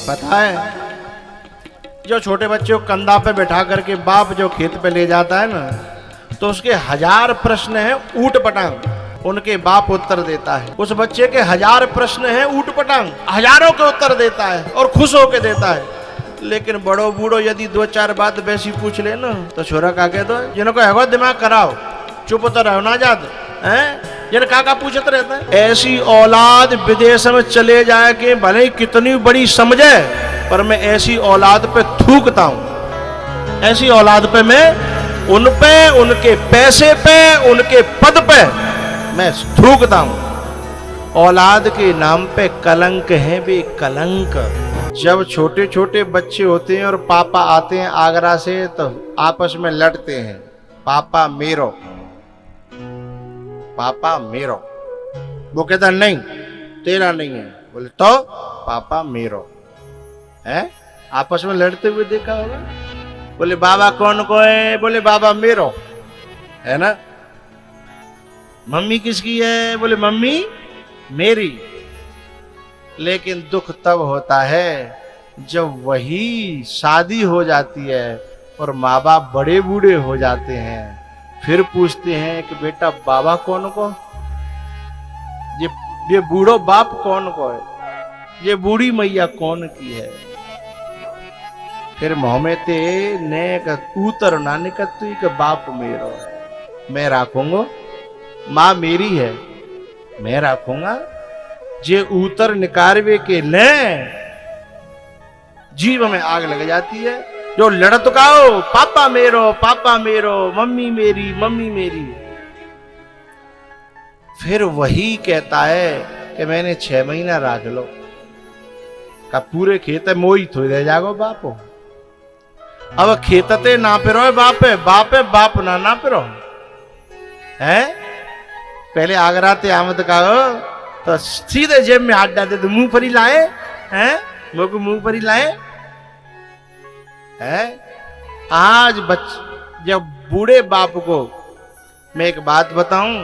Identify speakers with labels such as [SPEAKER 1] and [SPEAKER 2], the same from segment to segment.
[SPEAKER 1] पता है, जो छोटे बच्चे को कंधा पे बैठा करके बाप जो खेत पे ले जाता है ना, तो उसके 1000 प्रश्न हैं ऊट पटांग, उनके बाप उत्तर देता है। उस बच्चे के 1000 प्रश्न हैं ऊट पटांग, हजारों के उत्तर देता है और खुश होके देता है। लेकिन बड़ो बूढ़ो यदि 2-4 बात वैसी पूछ ले ना, तो छोरा का कह दो, जिनको है दिमाग कराओ, चुप तो रहो ना जाद हैं, जिन काका पूछत रहता है। ऐसी औलाद विदेश में चले जाए कि भले कितनी बड़ी समझे, पर मैं ऐसी औलाद पे थूकता हूं। ऐसी औलाद पे मैं, उन पे, उनके पैसे पे, उनके पद पे मैं थूकता हूं। औलाद के नाम पे कलंक है भी कलंक। जब छोटे छोटे बच्चे होते हैं और पापा आते हैं आगरा से, तो आपस में लड़ते हैं, पापा मेरो, पापा मेरो। वो कहता नहीं तेरा नहीं है, बोले तो पापा मेरो है। आपस में लड़ते हुए देखा होगा। बोले बाबा कौन को है, बोले बाबा मेरो है ना। मम्मी किसकी है, बोले मम्मी मेरी। लेकिन दुख तब होता है जब वही शादी हो जाती है और माँ बाप बड़े बूढ़े हो जाते हैं, फिर पूछते हैं कि बेटा बाबा कौन को, ये बूढ़ो बाप कौन को है, ये बूढ़ी मैया कौन की है। फिर मोहम्मते ने उतर ना निकलती कि बाप मेरो है, मैं राखूंगा, माँ मेरी है, मैं राखूंगा। जे उतर निकारवे के ले जीव में आग लग जाती है। जो लड़त गाओ पापा मेरो, मम्मी मेरी, मम्मी मेरी। फिर वही कहता है कि मैंने 6 महीना राख लो, का पूरे खेत है मोई थोड़ी रह जागो बापो। अब खेतते ना पिरो बापे, बापे बाप ना पिरो है। पहले आगराते आमद का तो सीधे जेब में हाथ डालते, तो मुंह पर ही लाए हैं, मुंह पर ही लाए है। आज जब बूढ़े बाप को मैं एक बात बताऊं,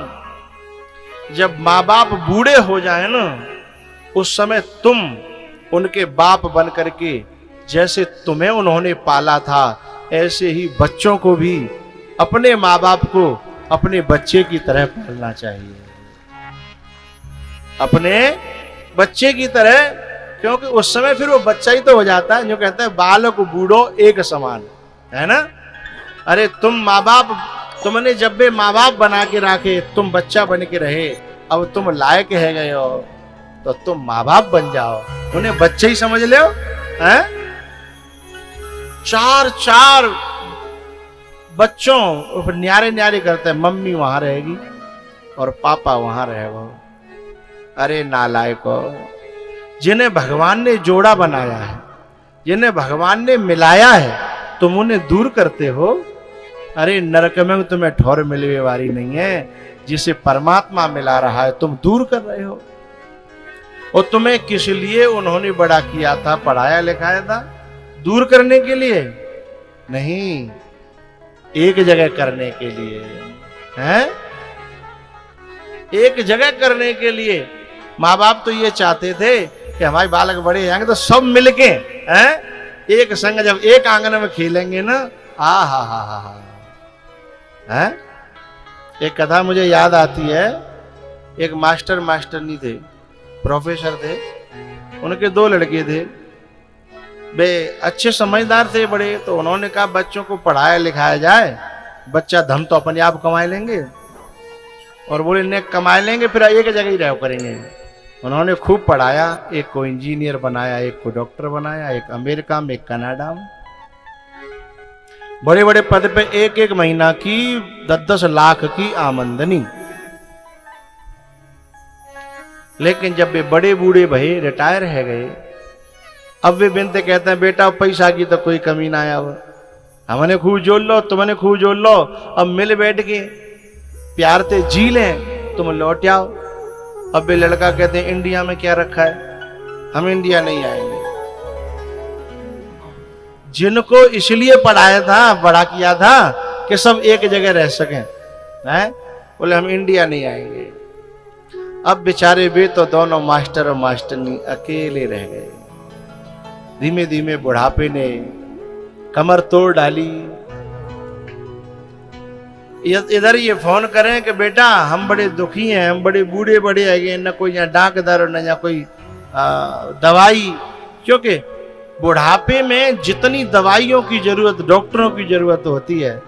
[SPEAKER 1] जब माँ बाप बूढ़े हो जाए ना, उस समय तुम उनके बाप बन करके, जैसे तुम्हें उन्होंने पाला था, ऐसे ही बच्चों को भी अपने माँ बाप को अपने बच्चे की तरह पालना चाहिए, अपने बच्चे की तरह। क्योंकि उस समय फिर वो बच्चा ही तो हो जाता है। जो कहते हैं बालक बूढ़ो एक समान है ना। अरे तुम माँ बाप, तुमने जब भी माँ बाप बना के रखे, तुम बच्चा बन के रहे, अब तुम लायक है गए हो तो तुम माँ बाप बन जाओ, उन्हें बच्चे ही समझ लो हैं। 4 बच्चों न्यारे न्यारे करते हैं, मम्मी वहां रहेगी और पापा वहां रहेगा। अरे नालायको, जिन्हें भगवान ने जोड़ा बनाया है, जिन्हें भगवान ने मिलाया है, तुम उन्हें दूर करते हो। अरे नरक में तुम्हें ठौर मिलने वाली नहीं है, जिसे परमात्मा मिला रहा है तुम दूर कर रहे हो। और तुम्हें किस लिए उन्होंने बड़ा किया था, पढ़ाया लिखाया था, दूर करने के लिए नहीं, एक जगह करने के लिए हैं, एक जगह करने के लिए। माँ बाप तो ये चाहते थे कि हमारे बालक बड़े जाएंगे तो सब मिलके हैं, एक संग जब एक आंगन में खेलेंगे ना, हा हैं। एक कथा मुझे याद आती है। एक मास्टरनी थे, प्रोफेसर थे, उनके 2 लड़के थे, वे अच्छे समझदार थे बड़े। तो उन्होंने कहा बच्चों को पढ़ाया लिखाया जाए, बच्चा धम तो अपने आप कमाए लेंगे, और बोले ने कमाए लेंगे फिर एक जगह ही रह करेंगे। उन्होंने खूब पढ़ाया, एक को इंजीनियर बनाया, एक को डॉक्टर बनाया, एक अमेरिका में, एक कनाडा में, बड़े बड़े पद पे, 1-1 महीना की 10-10 लाख की आमदनी। लेकिन जब वे बड़े बूढ़े भये, रिटायर है गए, अब वे बिनते कहते हैं बेटा पैसा की तो कोई कमी ना आया, हमने खूब जोड़ लो, तुमने खूब जोड़ लो, अब मिल बैठ के प्यार से जी लें, तुम लौट आओ। अब वे लड़का कहते हैं इंडिया में क्या रखा है, हम इंडिया नहीं आएंगे। जिनको इसलिए पढ़ाया था, बड़ा किया था कि सब एक जगह रह सकें, हैं, बोले हम इंडिया नहीं आएंगे। अब बेचारे वे तो दोनों मास्टर और मास्टरनी अकेले रह गए। धीमे धीमे बुढ़ापे ने कमर तोड़ डाली। इधर ये फोन करें कि बेटा हम बड़े दुखी हैं, हम बड़े बूढ़े बड़े हैं, न कोई यहाँ डॉक्टर न यहाँ कोई दवाई। क्योंकि बुढ़ापे में जितनी दवाइयों की जरूरत, डॉक्टरों की जरूरत होती है,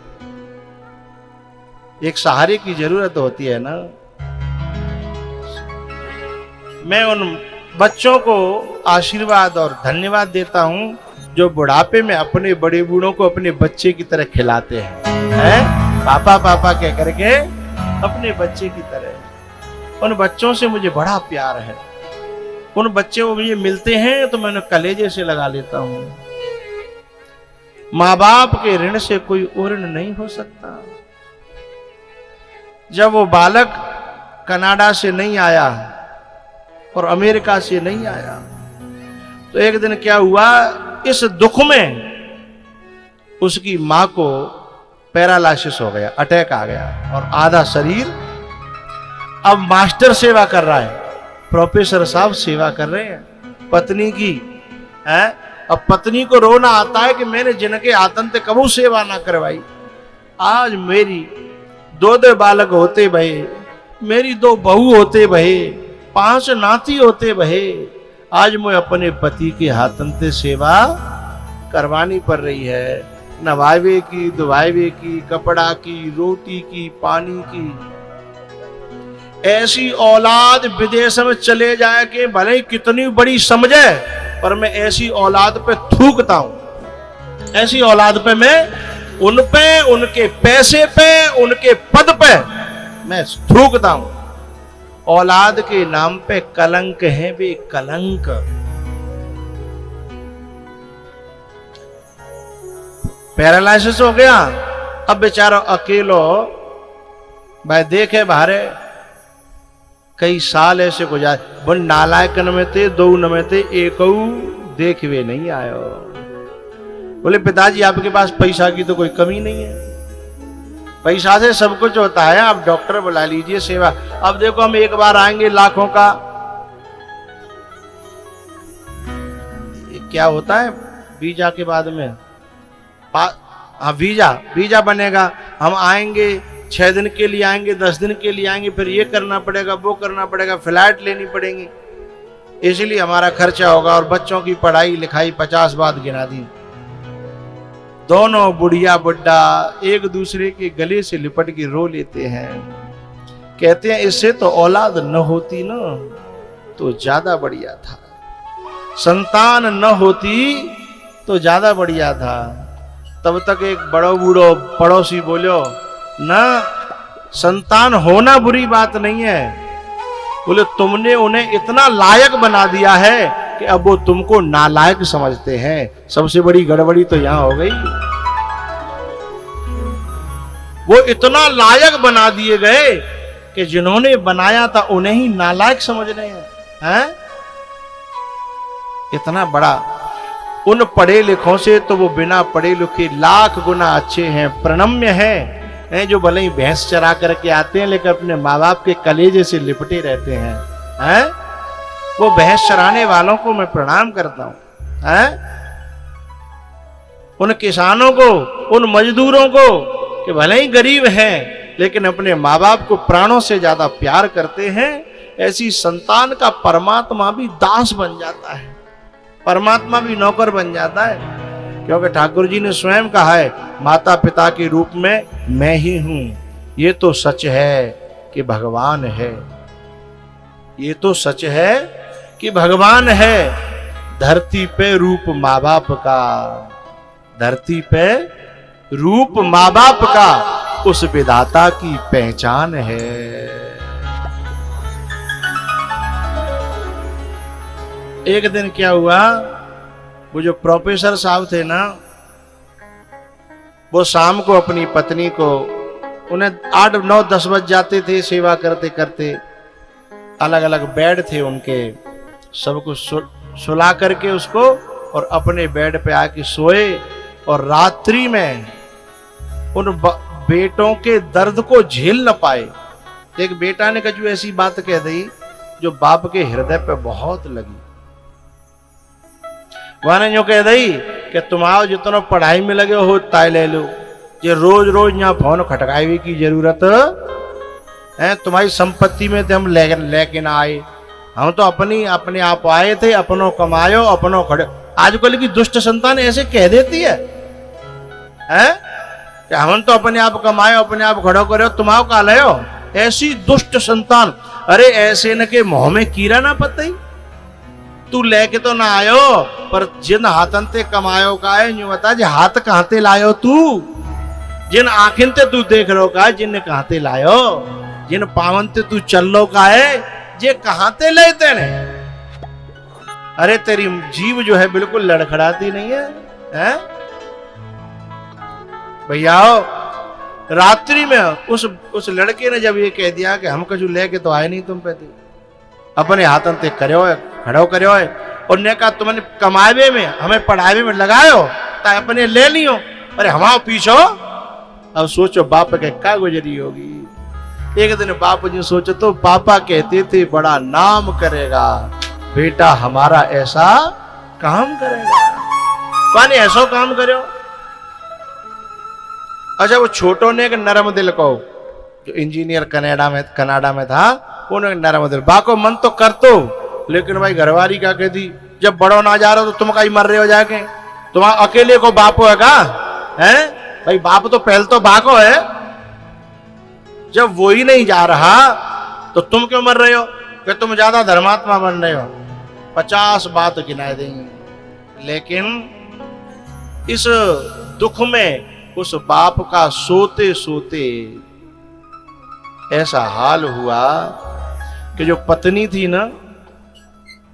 [SPEAKER 1] एक सहारे की जरूरत होती है ना। मैं उन बच्चों को आशीर्वाद और धन्यवाद देता हूं जो बुढ़ापे में अपने बड़े बूढ़ों को अपने बच्चे की तरह खिलाते हैं, पापा पापा कह करके अपने बच्चे की तरह। उन बच्चों से मुझे बड़ा प्यार है। उन बच्चे वो मुझे मिलते हैं तो मैं कलेजे से लगा लेता हूं। माँ बाप के ऋण से कोई और ऋण नहीं हो सकता। जब वो बालक कनाडा से नहीं आया और अमेरिका से नहीं आया तो एक दिन क्या हुआ, इस दुख में उसकी मां को पैरालाइसिस हो गया, अटैक आ गया और आधा शरीर। अब मास्टर सेवा कर रहा है, प्रोफेसर साहब सेवा कर रहे हैं पत्नी की है। अब पत्नी को रोना आता है कि मैंने जिनके आतंक कबू सेवा ना करवाई। आज मेरी दो बालक होते भये, मेरी 2 बहू होते भये, 5 नाती होते भये, आज मैं अपने पति के हाथंते सेवा करवानी पड़ रही है। नवावे की, धुवावे की, कपड़ा की, रोटी की, पानी की। ऐसी औलाद विदेश में चले जाए कि भले ही कितनी बड़ी समझे, पर मैं ऐसी औलाद पे थूकता हूं। ऐसी औलाद पे मैं उन पे, उनके पैसे पे, उनके पद पे मैं थूकता हूं। औलाद के नाम पे कलंक है वे कलंक। पैरालाइसिस हो गया, अब बेचारा अकेलो भाई देखे बाहरे कई साल ऐसे गुजार। बोल नालायकन में थे, 2 न में थे, एक देख वे नहीं आयो। बोले पिताजी आपके पास पैसा की तो कोई कमी नहीं है, पैसा से सब कुछ होता है, आप डॉक्टर बुला लीजिए सेवा। अब देखो हम एक बार आएंगे लाखों का, क्या होता है वीजा के बाद में, हाँ वीजा बनेगा, हम आएंगे 6 दिन के लिए आएंगे, 10 दिन के लिए आएंगे, फिर ये करना पड़ेगा, वो करना पड़ेगा, फ्लैट लेनी पड़ेगी, इसलिए हमारा खर्चा होगा। और बच्चों की पढ़ाई लिखाई 50 बात गिना दी। दोनों बुढ़िया बुड्ढा एक दूसरे के गले से लिपट के रो लेते हैं, कहते हैं इससे तो औलाद न होती ना तो ज्यादा बढ़िया था, संतान न होती तो ज्यादा बढ़िया था। तब तक एक बड़ो बूढ़ो पड़ोसी बोलो ना, संतान होना बुरी बात नहीं है, बोले तुमने उन्हें इतना लायक बना दिया है कि अब वो तुमको नालायक समझते हैं। सबसे बड़ी गड़बड़ी तो यहां हो गई, वो इतना लायक बना दिए गए कि जिन्होंने बनाया था उन्हें ही नालायक समझ रहे हैं। इतना बड़ा उन पढ़े लिखों से तो वो बिना पढ़े लिखे लाख गुना अच्छे हैं, प्रणम्य हैं, जो भले ही भैंस चरा करके आते हैं लेकिन अपने माँ बाप के कलेजे से लिपटे रहते हैं। वो भैंस चराने वालों को मैं प्रणाम करता हूं, उन किसानों को, उन मजदूरों को कि भले ही गरीब हैं लेकिन अपने माँ बाप को प्राणों से ज्यादा प्यार करते हैं। ऐसी संतान का परमात्मा भी दास बन जाता है, परमात्मा भी नौकर बन जाता है, क्योंकि ठाकुर जी ने स्वयं कहा है माता पिता के रूप में मैं ही हूं। ये तो सच है कि भगवान है, ये तो सच है कि भगवान है। धरती पे रूप माँ बाप का, धरती पे रूप माँ बाप का उस विधाता की पहचान है। एक दिन क्या हुआ, वो जो प्रोफेसर साहब थे ना, वो शाम को अपनी पत्नी को, उन्हें 8, 9, 10 बज जाते थे सेवा करते करते, अलग अलग बेड थे उनके, सबको सुला करके उसको और अपने बेड पे आके सोए। और रात्रि में उन बेटों के दर्द को झेल न पाए। एक बेटा ने कछु ऐसी बात कह दी जो बाप के हृदय पे बहुत लगी। वाने जो कह दई कि तुम्हारो जितना पढ़ाई में लगे हो ताय ले लो, ये रोज रोज यहाँ फोन खटकाए की जरूरत है। तुम्हारी संपत्ति में तो हम लेके ना आए, हम तो अपने आप आए थे, अपनों कमायो अपनों खड़े। आजकल की दुष्ट संतान ऐसे कह देती है कि हम तो अपने आप कमायो अपने आप खड़ो करो, तुम्हारो का लयो। ऐसी दुष्ट संतान, अरे ऐसे न के मुंह में कीड़ा ना पतई, तू लेके तो ना आयो, पर जिन हाथन ते कमायो का है यूं बता जे हाथ कहां ते लायो तू, जिन आंखिन ते तू देख रो का है जिन कहां ते लायो, जिन पावन ते तू चल लो का है जे कहां ते ले तेने। अरे तेरी जीव जो है बिल्कुल लड़खड़ाती नहीं है? भैया रात्रि में उस लड़के ने जब ये कह दिया कि हम कछु लेके तो आए नहीं तुम पे, अपने हाथन ते करो है खड़ो करो है, और ने कहा तुमने कमावे में हमें पढ़ावे में लगायो ता अपने ले लियो, अरे हमारे पीछो। अब सोचो बाप के क्या गुजरी होगी। एक दिन बाप जी सोचो तो पापा कहते थे बड़ा नाम करेगा, बेटा हमारा ऐसा काम करेगा, माने ऐसा काम करो। अच्छा वो छोटो ने एक नरम दिल को, जो इंजीनियर कनाडा में था, उन्होंने नरम दिल, बाको मन तो कर तो, लेकिन भाई घरवाली क्या कहती, जब बड़ो ना जा रहे हो तो तुम कहीं मर रहे हो जाके, तुम्हारा अकेले को बापो है का है भाई, बाप तो पहले तो बाको है, जब वो ही नहीं जा रहा तो तुम क्यों मर रहे हो कि तुम ज्यादा धर्मात्मा बन रहे हो। 50 बात गिनाए देंगे, लेकिन इस दुख में उस बाप का सोते सोते ऐसा हाल हुआ कि जो पत्नी थी ना,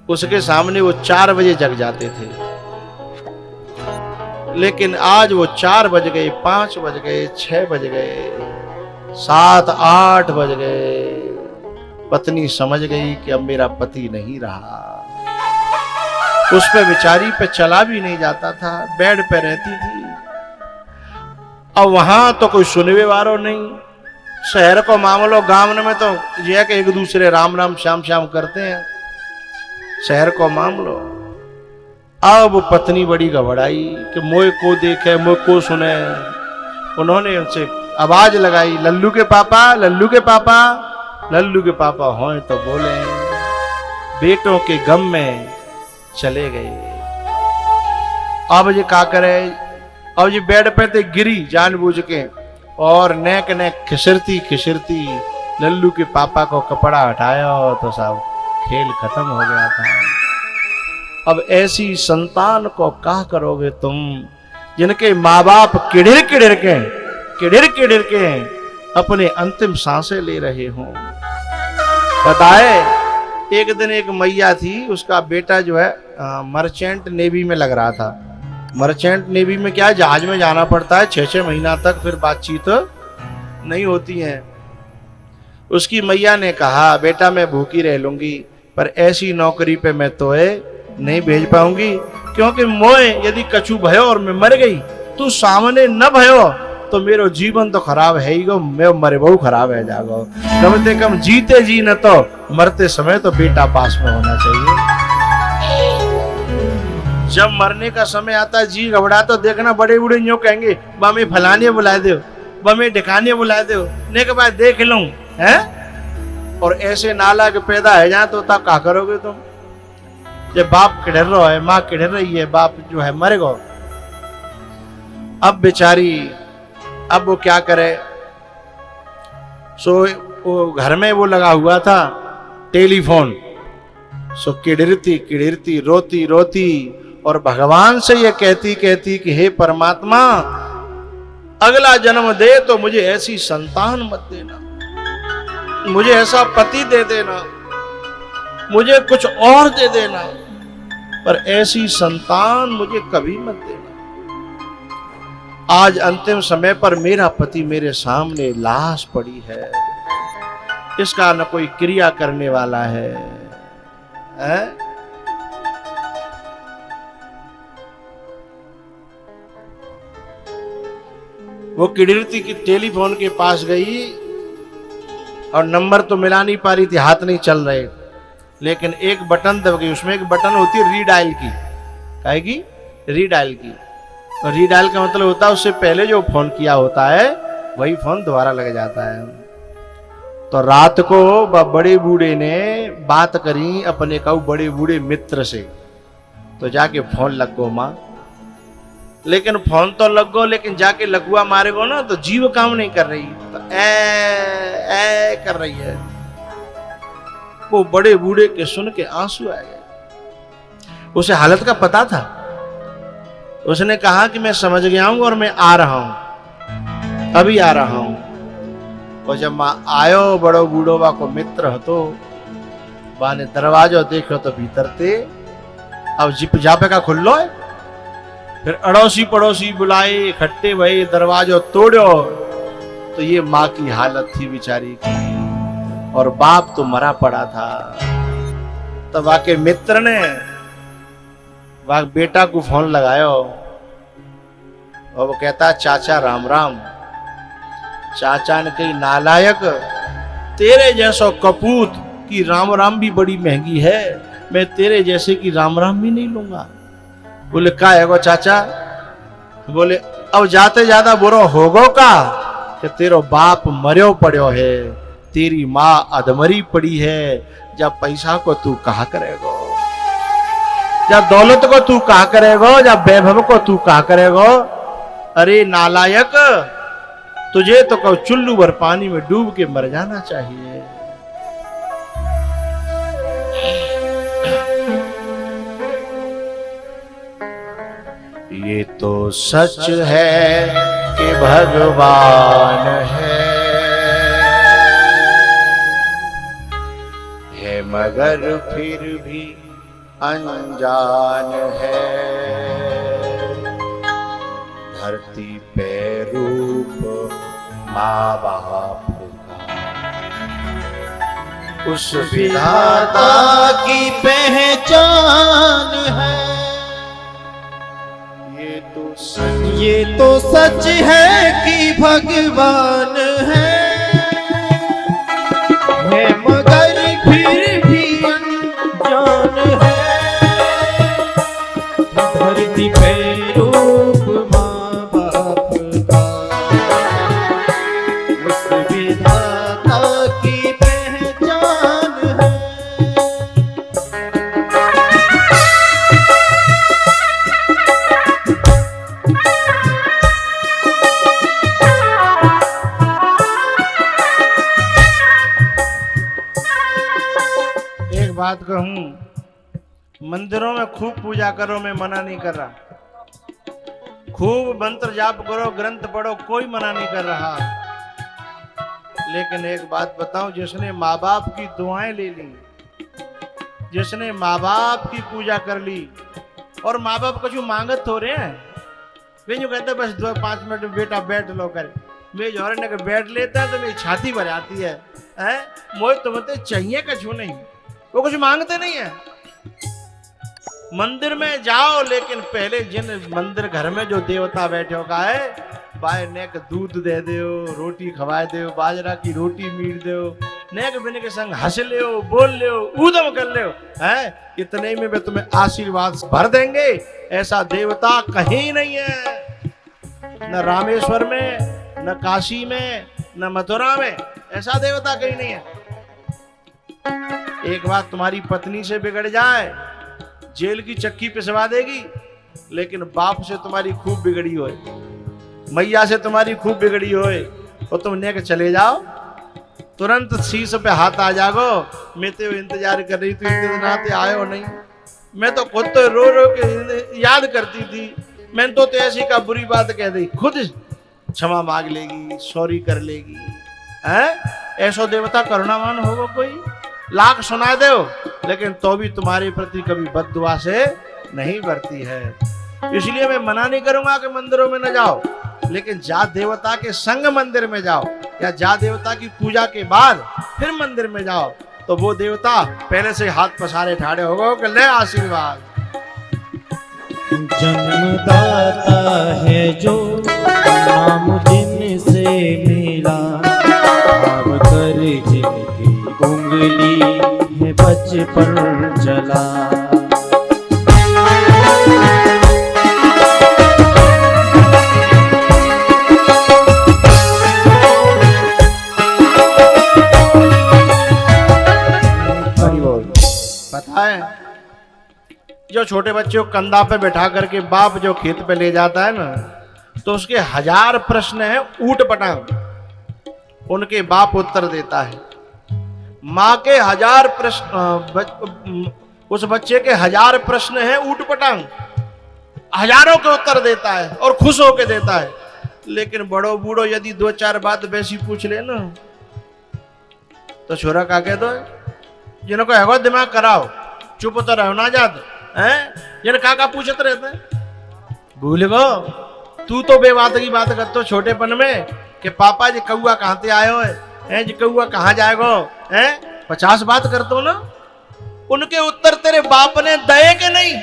[SPEAKER 1] उसके सामने वो 4 बजे जग जाते थे, लेकिन आज वो 4 बज गए, 5 बज गए, 6 बज गए, 7, 8 बज गए। पत्नी समझ गई कि अब मेरा पति नहीं रहा। उस पे बेचारी पे चला भी नहीं जाता था, बेड पे रहती थी। अब वहां तो कोई सुनवे वालों नहीं, शहर को मामलो, गांव में तो यह कि एक दूसरे राम राम श्याम श्याम करते हैं, शहर को मामलो। अब पत्नी बड़ी घबराई कि मोए को देखे मोए को सुने। उन्होंने उनसे आवाज लगाई, लल्लू के पापा, लल्लू के पापा। लल्लू के पापा हों तो बोले, बेटों के गम में चले गए। अब ये क्या करे, अब ये बेड पे ते गिरी जानबूझ के, और नेक नेक खिसरती खिसरती लल्लू के पापा को कपड़ा हटाया तो साहब खेल खत्म हो गया था। अब ऐसी संतान को क्या करोगे तुम, जिनके माँ बाप किड़िर किड़िर के अपने अंतिम सांसें ले रहे हों। बताए एक दिन एक मैया थी, उसका बेटा जो है मर्चेंट नेवी में लग रहा था। मर्चेंट नेवी में क्या, जहाज में जाना पड़ता है 6-6 महीना तक, फिर बातचीत नहीं होती है। उसकी मैया ने कहा, बेटा मैं भूखी रह लूंगी, पर ऐसी नौकरी पे मैं तो नहीं भेज पाऊंगी, क्योंकि मोए यदि कछु भयो और मैं मर गई, तू सामने न भयो तो मेरो जीवन तो खराब है ही गो, मैं मरे बहु खराब है जागो। कम से कम जीते जी न तो मरते समय तो बेटा पास में होना चाहिए। जब मरने का समय आता है जी घबरा तो देखना बड़े बूढ़े यूं कहेंगे, बमे फलाने बुला दो, बमे ढिकाने बुला दो, ने के बाद देख लूं हैं। और ऐसे नाला के पैदा है जहां तो तब क्या करोगे तुम, जब बाप किधर रहा है, माँ किधर रही है, बाप जो है मर गो। अब बेचारी, अब वो क्या करे, सो वो घर में वो लगा हुआ था टेलीफोन, सो किड़िरती रोती रोती और भगवान से ये कहती कि हे परमात्मा, अगला जन्म दे तो मुझे ऐसी संतान मत देना, मुझे ऐसा पति दे देना, मुझे कुछ और दे देना, पर ऐसी संतान मुझे कभी मत देना। आज अंतिम समय पर मेरा पति मेरे सामने लाश पड़ी है, इसका न कोई क्रिया करने वाला है, वो किड़िरती की टेलीफोन के पास गई और नंबर तो मिला नहीं पा रही थी, हाथ नहीं चल रहे, लेकिन एक बटन दब गई, उसमें एक बटन होती है रीडायल की, कहेगी रीडायल की। और रीडायल का मतलब होता है उससे पहले जो फोन किया होता है वही फोन दोबारा लग जाता है। तो रात को बड़े बूढ़े ने बात करी अपने कहू बड़े बूढ़े मित्र से, तो जाके फोन लग गो मां। लेकिन फोन तो लग गो, लेकिन जाके लगुआ मारे गो ना तो जीव काम नहीं कर रही, तो ए कर रही है। वो बड़े बूढ़े के सुन के आंसू आ गए। उसे हालत का पता था। उसने कहा कि मैं समझ गया हूं और मैं आ रहा हूं, अभी आ रहा हूं। और जब मां आयो बड़ो बूढ़ो बा को मित्र हतो, बा ने दरवाजो देखो तो भीतर थे। अब जिप जापे का खुल्लो है। फिर अड़ोसी पड़ोसी बुलाए, इकट्ठे भई, दरवाजो तोड़ो तो ये मां की हालत थी बेचारी की। और बाप तो मरा पड़ा था। तब आके मित्र ने वहां बेटा को फोन लगायो और वो कहता चाचा राम राम। चाचा ने कही नालायक, तेरे जैसो कपूत की राम राम भी बड़ी महंगी है, मैं तेरे जैसे की राम राम भी नहीं लूंगा। बोले का है वो चाचा? बोले अब जाते ज्यादा बुरा होगो का कि तेरो बाप मर्यो पड़ो है, तेरी माँ अधमरी पड़ी है, जब पैसा को तू कहा करेगो, जब दौलत को तू कहा करेगो, जब वैभव को तू कहा करेगो। अरे नालायक, तुझे तो कहो चुल्लू भर पानी में डूब के मर जाना चाहिए। ये तो सच है कि भगवान है मगर फिर भी अनजान है। धरती पे रूप माँ बाप का उस विधाता की पहचान है। ये तो सच है कि भगवान है मगर फिर भी अनजान है। धरती पे रूप माँ बाप का उस विधाता की पहचान है। बात कहूं, मंदिरों में खूब पूजा करो, मैं मना नहीं कर रहा। खूब मंत्र जाप करो, ग्रंथ पढ़ो, कोई मना नहीं कर रहा। लेकिन एक बात बताऊं, जिसने माँ बाप की दुआएं ले ली, जिसने माँ बाप की पूजा कर ली, और माँ बाप कुछ मांगत हो रहे हैं, वे जो कहते बस 2-5 मिनट में बेटा बैठ लो कर, वे जो ने बैठ लेता है तो मेरी छाती भर आती है, मोए तो बोलते चाहिए कछु नहीं, वो कुछ मांगते नहीं है। मंदिर में जाओ, लेकिन पहले जिन मंदिर घर में जो देवता बैठे होगा है, बाय नेक दूध दे दो, रोटी खवाए दो, बाजरा की रोटी मीट दो, नेक बिन के संग हंस ले, बोल ले, ऊधम कर ले, इतने में वे तुम्हें आशीर्वाद भर देंगे। ऐसा देवता कहीं नहीं है, न रामेश्वर में, न काशी में, न मथुरा में, ऐसा देवता कहीं नहीं है। एक बात तुम्हारी पत्नी से बिगड़ जाए, जेल की चक्की पिसवा देगी, लेकिन बाप से तुम्हारी खूब बिगड़ी होए, मैया से तुम्हारी खूब बिगड़ी होए, और तुम नेक चले जाओ, तुरंत शीश पे हाथ आ जागो, मैं तो इंतजार कर रही थी, इतने दिन आते आए हो नहीं। मैं तो खुद तो रो रो के याद करती थी, मैंने तो ऐसी का बुरी बात कह दी, खुद क्षमा मांग लेगी, सॉरी कर लेगी। ऐसा देवता करुणावान होगा कोई? लाख सुना दो, लेकिन तो भी तुम्हारे प्रति कभी बद्दुआ से नहीं बरती है। इसलिए मैं मना नहीं करूंगा कि मंदिरों में न जाओ, लेकिन जा देवता के संग मंदिर में जाओ, या जा देवता की पूजा के बाद फिर मंदिर में जाओ, तो वो देवता पहले से हाथ पसारे ठाड़े होगा कि ले आशीर्वाद।
[SPEAKER 2] जन्मदाता है जो नाम जिनसे मिला, भाव कर जिनकी उंगली है बचपन जला।
[SPEAKER 1] छोटे बच्चे को कंधा पे बैठा करके बाप जो खेत पे ले जाता है ना, तो उसके 1000 प्रश्न हैं ऊट पटांग, उनके बाप उत्तर देता है। माँ के 1000 प्रश्न, उस बच्चे के 1000 प्रश्न हैं ऊट पटांग, हजारों के उत्तर देता है और खुश होके देता है। लेकिन बड़ो बूढ़ो यदि 2-4 बात वैसी पूछ ले ना, तो छोरा का कह दो, जिनको है दिमाग कराओ, चुप तो रहो ना जात हैं, जिन काका पूछते रहते भूल गो। तू तो बेबात की बात करते छोटेपन में कि पापा जी कौआ कहाँ से आयो है जी, कौआ कहाँ जाएगो हैं, 50 बात करते हो ना। उनके उत्तर तेरे बाप ने दए के नहीं,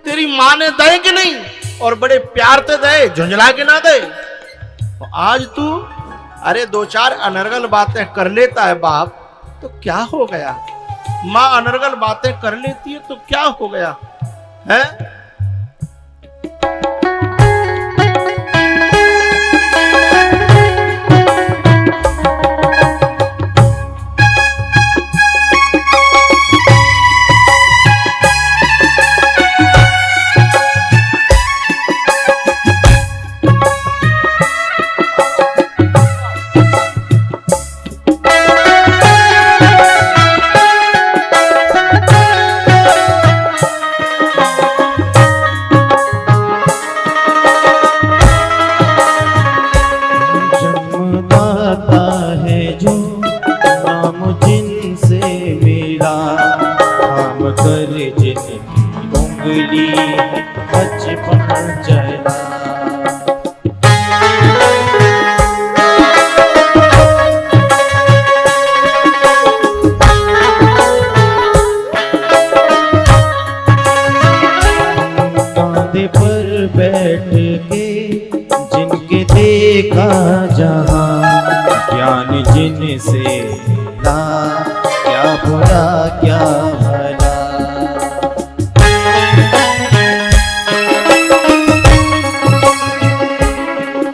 [SPEAKER 1] तेरी माँ ने दए कि नहीं, और बड़े प्यार से दे, झुंझला के ना दे। तो आज तू अरे 2-4 अनर्गल बातें कर लेता है बाप, तो क्या हो गया। माँ अनर्गल बातें कर लेती है तो क्या हो गया है।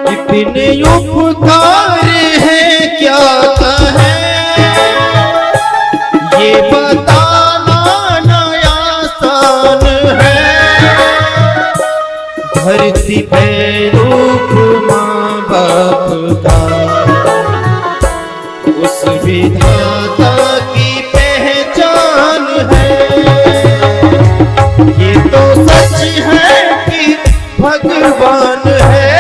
[SPEAKER 2] इतने उपकार है क्या कहे, ये बताना नया आसान है। धरती पे रूप माँ बाप का, उस विधाता की पहचान है। ये तो सच है कि भगवान है।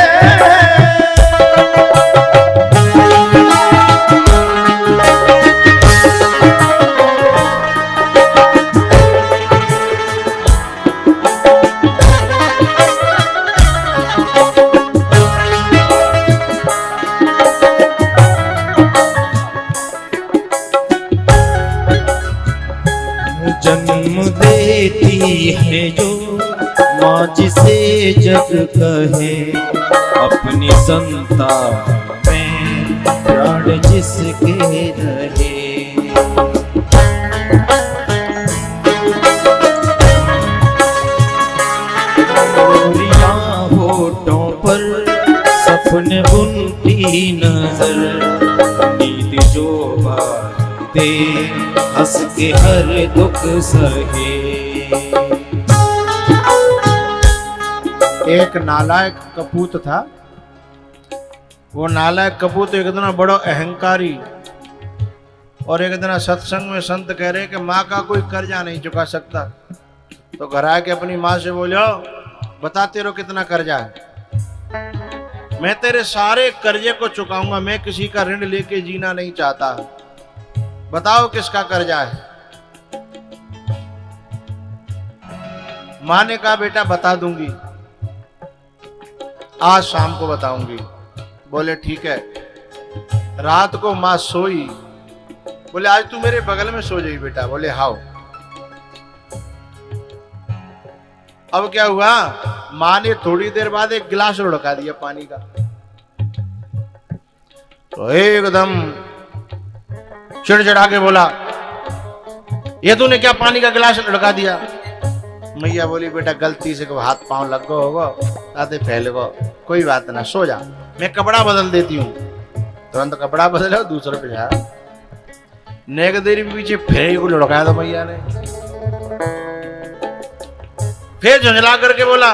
[SPEAKER 2] जन्म देती है जो माँ जिसे जग कहे, अपनी संतान में प्राण जिसके रहे। गोरियां होठों पर सपने बुनती नजर, नींद जो बाते हंस के हर दुख सहे।
[SPEAKER 1] एक नालायक कपूत था। वो नालायक कपूत एक दिन बड़ो अहंकारी, और एक दिन सत्संग में संत कह रहे कि माँ का कोई कर्जा नहीं चुका सकता। तो घर आके अपनी माँ से बोलो, बता तेरे कितना कर्जा है। मैं तेरे सारे कर्जे को चुकाऊंगा, मैं किसी का ऋण लेके जीना नहीं चाहता। बताओ किसका कर्जा है। माँ ने कहा बेटा बता दूंगी, आज शाम को बताऊंगी। बोले ठीक है। रात को माँ सोई, बोले आज तू मेरे बगल में सो जाई बेटा। बोले हाओ। अब क्या हुआ, माँ ने थोड़ी देर बाद एक गिलास लुढ़का दिया पानी का। तो एकदम चिड़चिड़ा के बोला, ये तूने क्या पानी का गिलास लुढ़का दिया। मैया बोली बेटा गलती से हाथ पांव लग गो होगा, आते फैल गो, कोई बात ना, सो जा, मैं कपड़ा बदल देती हूँ। तुरंत कपड़ा बदला, दूसरे पे जा। नेक देरी पीछे फिर को लुढ़काया तो मैया ने। फिर झुंझला करके बोला,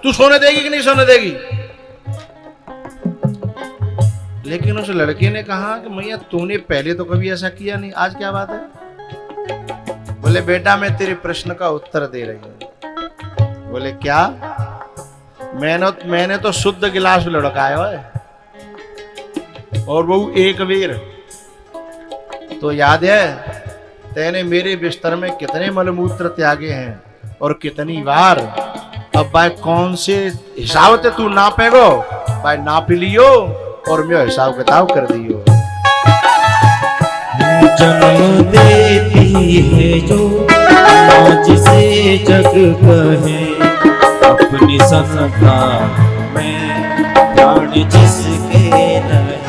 [SPEAKER 1] तू सोने देगी कि नहीं सोने देगी? लेकिन उस लड़के ने कहा कि मैया तूने पहले तो कभी ऐसा किया नहीं, आज क्या बात है? बोले बेटा मैं तेरे प्रश्न का उत्तर दे रही हूं। बोले क्या? मैंने तो शुद्ध गिलास लड़काया है और वो एक वीर। तो याद है तेने मेरे बिस्तर में कितने मलमूत्र त्यागे हैं और कितनी बार? अब भाई कौन से हिसाब से तू नापेगो? भाई नाप लियो और मैं हिसाब किताब कर दियो।
[SPEAKER 2] जन्म देती है जो जिसे जग कहे, अपनी सत्ता में प्राण जिसके रहे।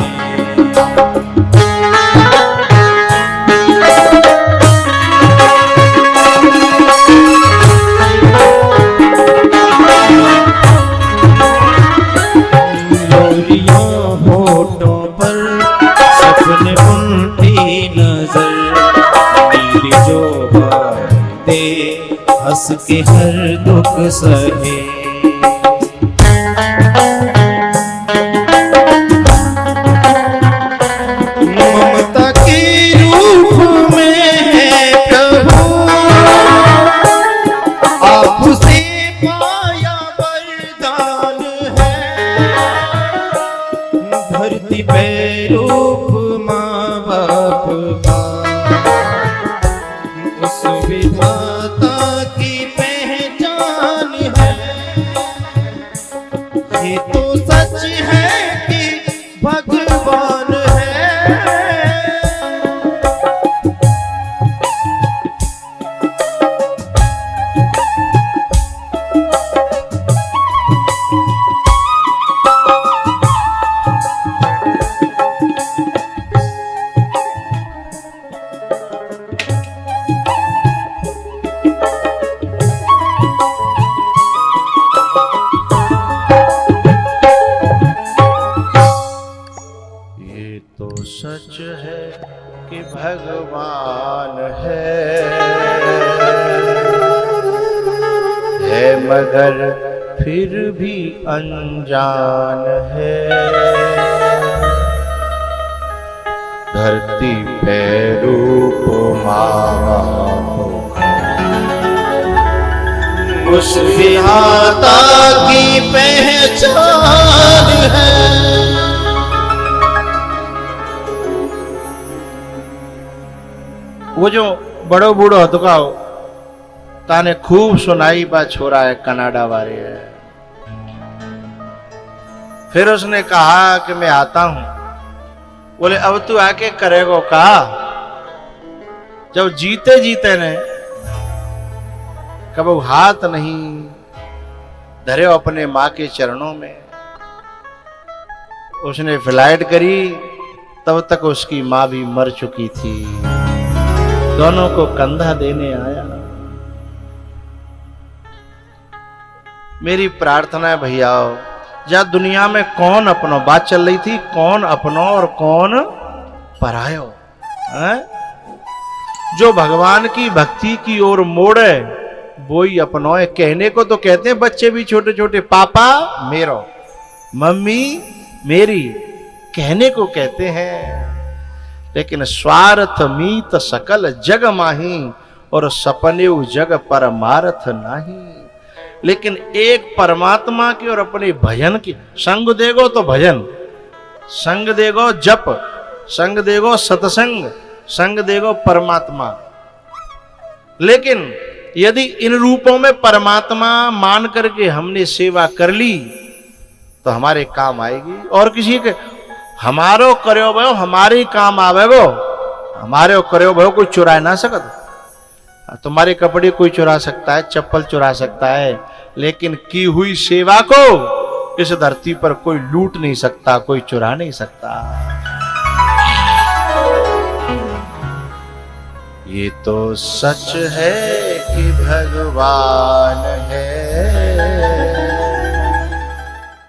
[SPEAKER 2] हंस के हर दुख सहे। ममता के रूप में है प्रभु, आपसे पाया वरदान है। धरती पे रूप माँ बाप का, उस विधाता की पहचान है। ये तो सच है कि भगवान है।
[SPEAKER 1] सच है कि भगवान है मगर फिर भी अनजान है। धरती पे रूप उस विधाता की पहचान है। वो जो बड़ो बूढ़ो हतुकाओ ताने खूब सुनाई बा छोरा है कनाडा वाले है। फिर उसने कहा कि मैं आता हूं। बोले अब तू आके करेगो का? जब जीते जीते ने कब हाथ नहीं धरे अपने माँ के चरणों में। उसने फ्लाइट करी तब तक उसकी माँ भी मर चुकी थी। दोनों को कंधा देने आया। मेरी प्रार्थना है भैयाओ, जहाँ दुनिया में कौन अपनो, बात चल रही थी कौन अपनो और कौन परायो है? जो भगवान की भक्ति की ओर मोड़े वो ही अपनो है। कहने को तो कहते हैं बच्चे भी छोटे छोटे, पापा मेरो, मम्मी मेरी, कहने को कहते हैं, लेकिन स्वार्थ मीत सकल जग माही और सपने जग परमार्थ नहीं। लेकिन एक परमात्मा की और अपने भजन की संग देगो तो भजन, संग देगो जप, संग देगो सत्संग, संग देगो परमात्मा। लेकिन यदि इन रूपों में परमात्मा मान करके हमने सेवा कर ली तो हमारे काम आएगी। और किसी के हमारो करो भयो हमारे काम आवे वो, हमारे करो भयो कोई चुरा ना सकता। तुम्हारे कपड़े कोई चुरा सकता है, चप्पल चुरा सकता है, लेकिन की हुई सेवा को इस धरती पर कोई लूट नहीं सकता, कोई चुरा नहीं सकता। ये तो सच है कि भगवान है